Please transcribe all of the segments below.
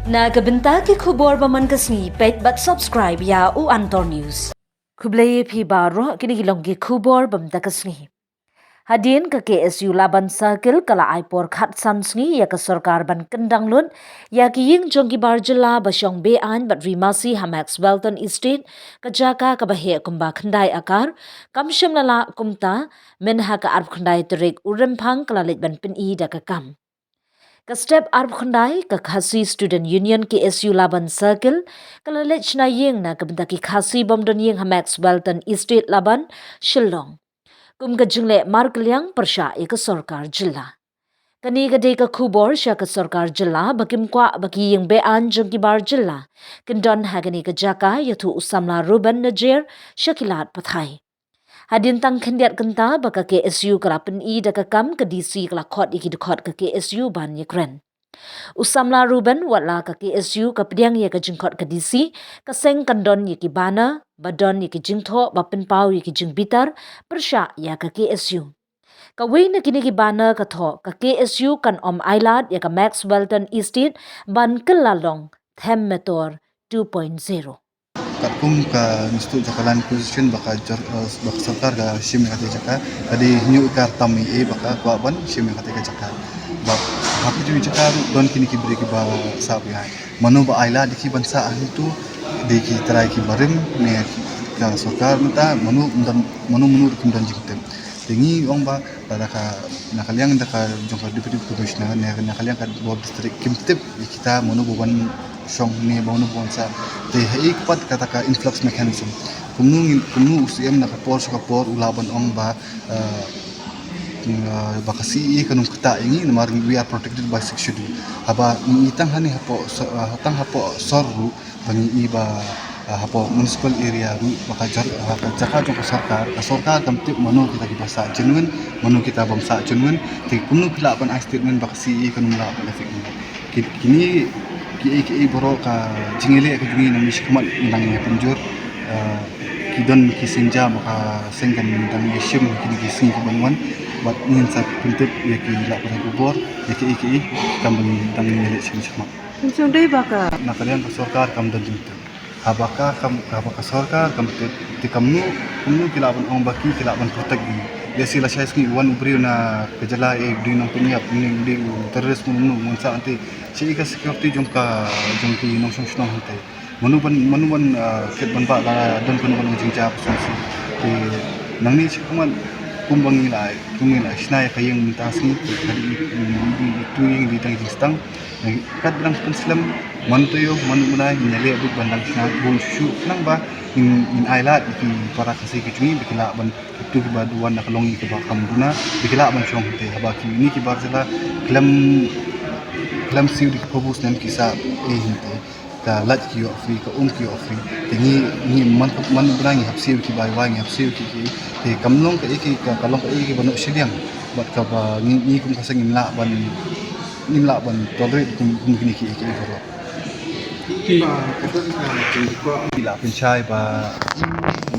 Nagabenta ki khubor baman kasni pet but subscribe ya u Antor News. Kublay phi baro kini gilong ki khubor bamta kasni. Hadin ka KSU Laban Circle kala aipor khat sansni ya ka sarkar ban kendang lun ya ki ying jongki bar jila basyong be an but rimasi Hamax Welton Estate ka jaka ka bahe kumba khandai akar kam shim lala kumta menha ka arb khandai turik uremphang kala lit ban pin I da ka kam. Ka step arb khandai ka Khasi Student Union KSU Laban Circle kala lit na ying na ka benda ki Khasi bomdon ying Hamax Welton Estate Laban Shillong. Kum ka jingle markliang persya ka sarkar jilla. Kani ka de ka khubor sya ka sarkar jilla bakim kwa baki yung bean jengki bar jilla. Kendon hagani ka jaka yathu usamla Ruben Najir syakilat pathai. Hadin tang kendiat kenta baka KSU kalapen I daka kam ka DC kalakot iki dekot ka KSU ban yakren. Usamla Ruben watla ka KSU ka pediang ya ka jengkot ka DC kaseng kandon ya ki bana badon ya ki jengtho bapin pau ya ki jengbitar persya ya ka KSU. Kawai na kini ki bana ka tho ka KSU kan om Ailad ya ka Max Welton Estate ban kelalong Them Metor 2.0. Kum ka mistu jakalan position baka sarkar ka sim kate jaka kadi new kar tami baka kwaban sim kate ka jaka bak hapi ju jaka don kini ki beri ki ba sab ya manu ba aila diki bansa itu diki trai ki barim ne ka sarkar mata manu kim dan jiktem tingi ong ba ka nakaliang ka jongka deputy commissioner ne nakaliang ka board district kimtip kita manu buban song ni bawno bonsa te haik pat kata ka influx mechanism kumnu UCM na kapor sa kapor ulaban ong ba bakasi kanung kata ini namar we are protected by 6 schedule aba itang hani hapo hatang hapo sorru bani iba hapo municipal area ru baka jaka jong sarkar kamtip manu kita ki basa genuine manu kita bangsa genuine te kumnu kila ban statement bakasi kanung la efek kini ki boro ka jingile ka jungi nang miskumat nang penjur kidon kisinja maka sengkan nang yeshim kini kising kebanguan buat ingin sa pintip ya ki la pa kubor ya ki kambang nang nile simak pensiun dai baka nakalian ka sarkar kam dan jingta habaka sarkar kam ti kamnu kilaban ong baki kilaban protek ya sila saya ski wan ubri na kejala ubri nang punya di teroris munu munsa anti si ka security jongki nong song hante manuban ket ban ba don kun ban jingja songsi ti nang ni sikuman kumbang nila snai kayeng mintasni kadi tuing di tang stang kad lang penslam mantuyo manunay nyali abut bandang sna bon shu nang ba in Ailad iki para kasi kicungi bikila ban itu baduan nakalongi ke bakam duna bikila ban chong te habaki ini ki barzela klam siu di pobus nan kisa hinte ka lat ki ofri ka ki ofri tingi ni man brangi hapsiu ki bai wangi hapsiu ki te kamlong ka iki ka kalong ka iki banu sidiang bat ka ba ni kum kasang imla ban tolerate kum kini ki iki ko ila pinchay ba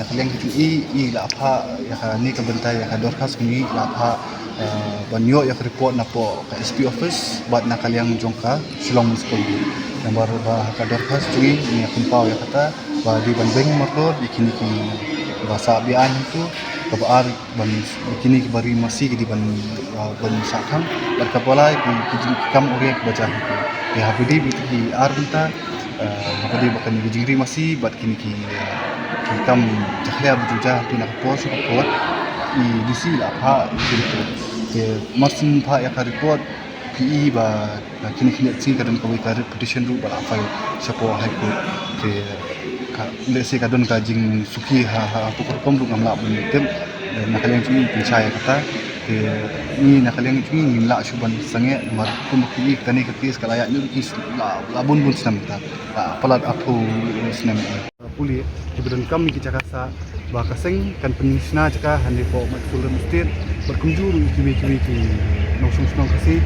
nakaliang kiti ila pha ya ni ka bantay ya dorkas ni ila pha banyo ya report na po ka SP office bat nakaliang jongka Shillong Municipal number ba ka dorkas tungi ni kumpaw ya kata ba di banbeng motor ikini ki basa bian itu kabar ban ikini ki bari masih di ban sakang bat kapolai ki kam ore baca itu ya habidi bi arbita habidi bakan jingri masih bat kini ki kam jakhlia bujuja tu nak pos kapot I disi la pha gitu ke marsin pha ya ka report PE ba kini sing kadon ko ka petition ru ba fa sapo high court ke ka lesi kadon ka jing suki ha pokor kom ru ngamla bun tem nakaliang cumi pinchay kata ke ni nakaliang cumi ngimla suban sange mar kum PE tani ka tis kalaya ni kis la bun snam ta palat apu snam puli kebetulan kami ki Jakarta bakaseng kan penisna jaka hande po matfulan state berkunjung kimi ki nosong snong kasi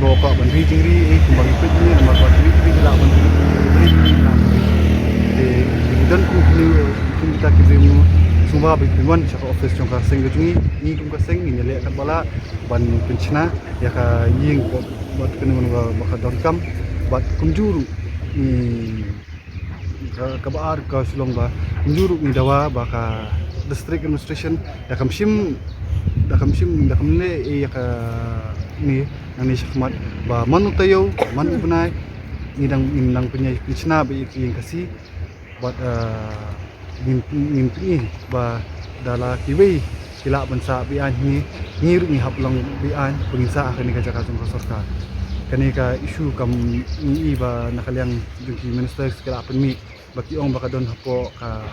bawa pak bandri jingri kumbang ipet ni nomor 2 ki la bandri dan ku kita kirim semua bikinan jaka office jong kaseng gejungi ni kum kaseng ni nyale kat bala ban penchna ya ka ying buat kena maka dorkam buat kunjuru ni kabaar ka sulong ba njuru ni dawa ba ka district administration da kamshim ne ya ka ni nang ni syakmat ba manu tayo manu benai ni dang punya pichna ba yang kasi buat ni ba dala kiwi kila bansa bian ni ngiru ni hablong bian penginsa akan ni kaca kasung sorka kani ka isu kam ni ba nakaliang jungki minister sekala penmi baki ong baka don hapo ka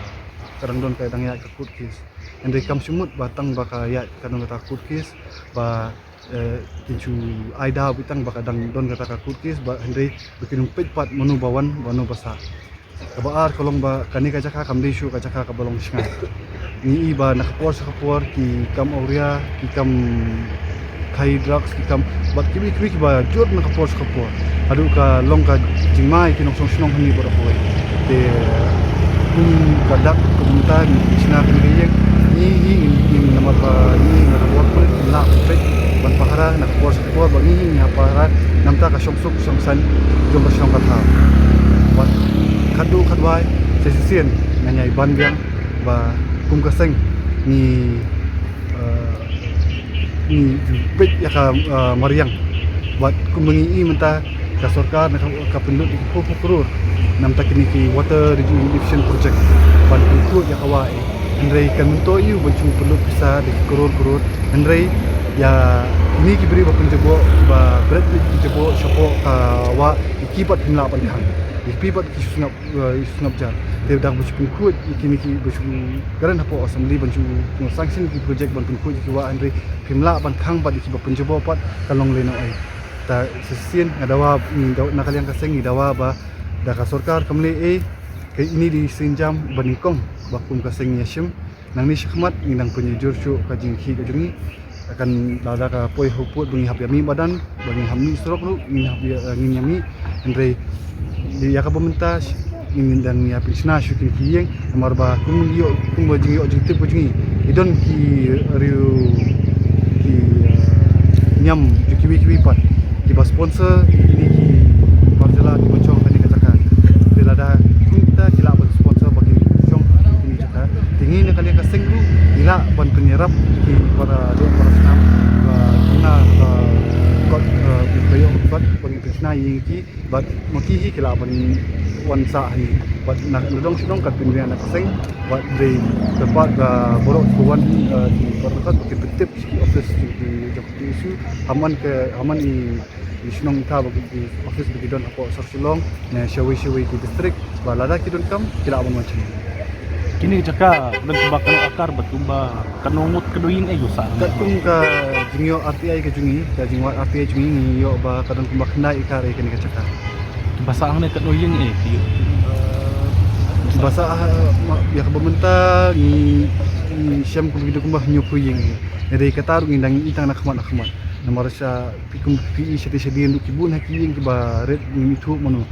kadang don ka dang ya ka kutkis ande kam sumut batang baka ya kadang kata kutkis ba kincu aida bitang baka dang don kata ka kutkis ba ande bikin pat menu bawan banu basa kabaar kolong ba kani ka jaka kam desu ka jaka ka balong singa ni ba nakapor ki kam auria ki kam kai drugs ki kam bat kiwi ba jod nakapor adu ka long ka jingmai ki nong song hani boro ko te kadak komunitas Cina kini ni nama pa ni nama work la pet ban pahara nakapor bagi ni apara namta ka song san jom ka song ka tha bat kadu kadwai sesien nanyai ban biang ba kum kaseng ni pet ya ka mariang buat kumengi menta ka sarkar ka penduduk di Purur namta kini ki water rejuvenation project ban ikut ya kawai andrei kan mento yu bancu perlu bisa di kurur andrei ya ini ki beri ba penjebo ba berat penjebo syapo ka wa ikibat himla ban hang ikibat ki sunap jar te dang bancu pengkut ikini ki bancu garan hapo assembly bancu sanction ki project ban pengkut ki wa andrei himla ban khang ba ikibat penjebo pat kalong leno ai ta sesien ngadawa ni nakaliang kaseng ni dawa ba da ka sarkar kamle ke ini di senjam baningkong bakum kaseng yashim nang ni syakmat ni nang penyujur syuk ka jingki ka jungi akan dada ka poi huput bungi hap yami badan bungi hamni strok lu ni hap ngin yami andre di ya ka pementas ingin dan ya pisna syuk ki yeng amar ba kum bajing yo jing tip jungi idon ki riu ki nyam kiwi pat di bas sponsor ini ki parcela di bocong kan dikatakan bila ada kita kila ban sponsor bagi bocong ini juga tinggi nak kali kaseng lu kila ban penyerap di para senam guna kot bayo bat bagi pisna yang ki bat maki kila ban wansa ni bat nak dong kat pindrian kaseng bat di tempat borok buan di perdekat bagi betip office di Jakarta isu haman ni Isnong ita bagi di office bagi don apa Sorsilong na shawi ki district balada ki don kam kila abang macam kini jaka dan tubakan akar batumba kanungut kedoying ayo sa katung ka jingyo RTI ka jungi ka jingwa RTI jungi ni yo ba kadang tumbak na ikare kini ka jaka bahasa ang kedoying ti bahasa ya ka bementa ni syam ku bidu kumbah nyupuying dari katarung indang itang nakmat namarasa pikum pi sedi nduk kibun hakiing ki ba red ni mitu manu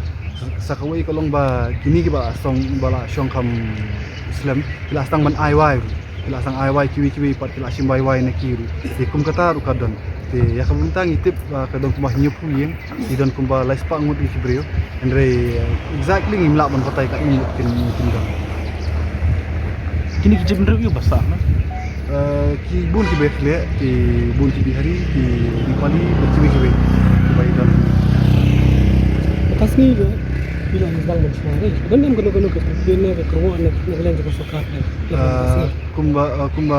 sakawai kolong ba kini ki ba song bala syong kam Islam kila stang ban aiwai kila stang aiwai kiwi pat kila sim wai na kiru ikum kata ru kadon te ya kabuntang itip kadon kumah nyupu yeng idon kumba laispa ngut ki brio andre exactly ngimla ban patai ka ni kin kini ki jemru yu basa na ki bun ki bekle ki bun ki bihari ki dipali ki bai dan tasni jo bila ni bang macam ni dan nem kono ke bina ke kerwa nak jalan ke sokar kumba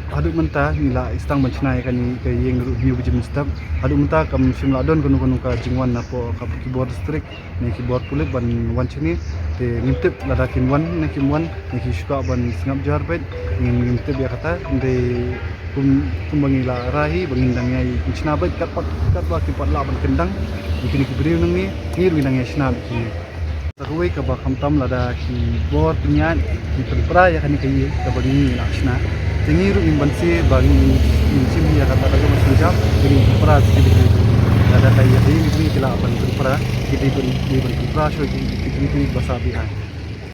haduk mentah nila istang mencnai kan ni ke yeng new bujim stab haduk mentah kam simla don kono ka jingwan napo ka keyboard district ni keyboard pulit ban wan chini te ngintip lada kimwan ni suka ban singap jar bet ngintip ya kata de kumbangila rahi bangindang yai kuchna bet kat ba ki pat la ban kendang ikini ki beriu nang ni ngiru nang yasna ki Sakuwe ka ba kamtam lada ki bor pinyan ki perpra ya kan kai ka bagi laksna tingiru imbansi bagi insim ya kata ka mas jam ini perpra sedikit lada kai ya ini kila ban perpra ki di perpra so ki bahasa bihan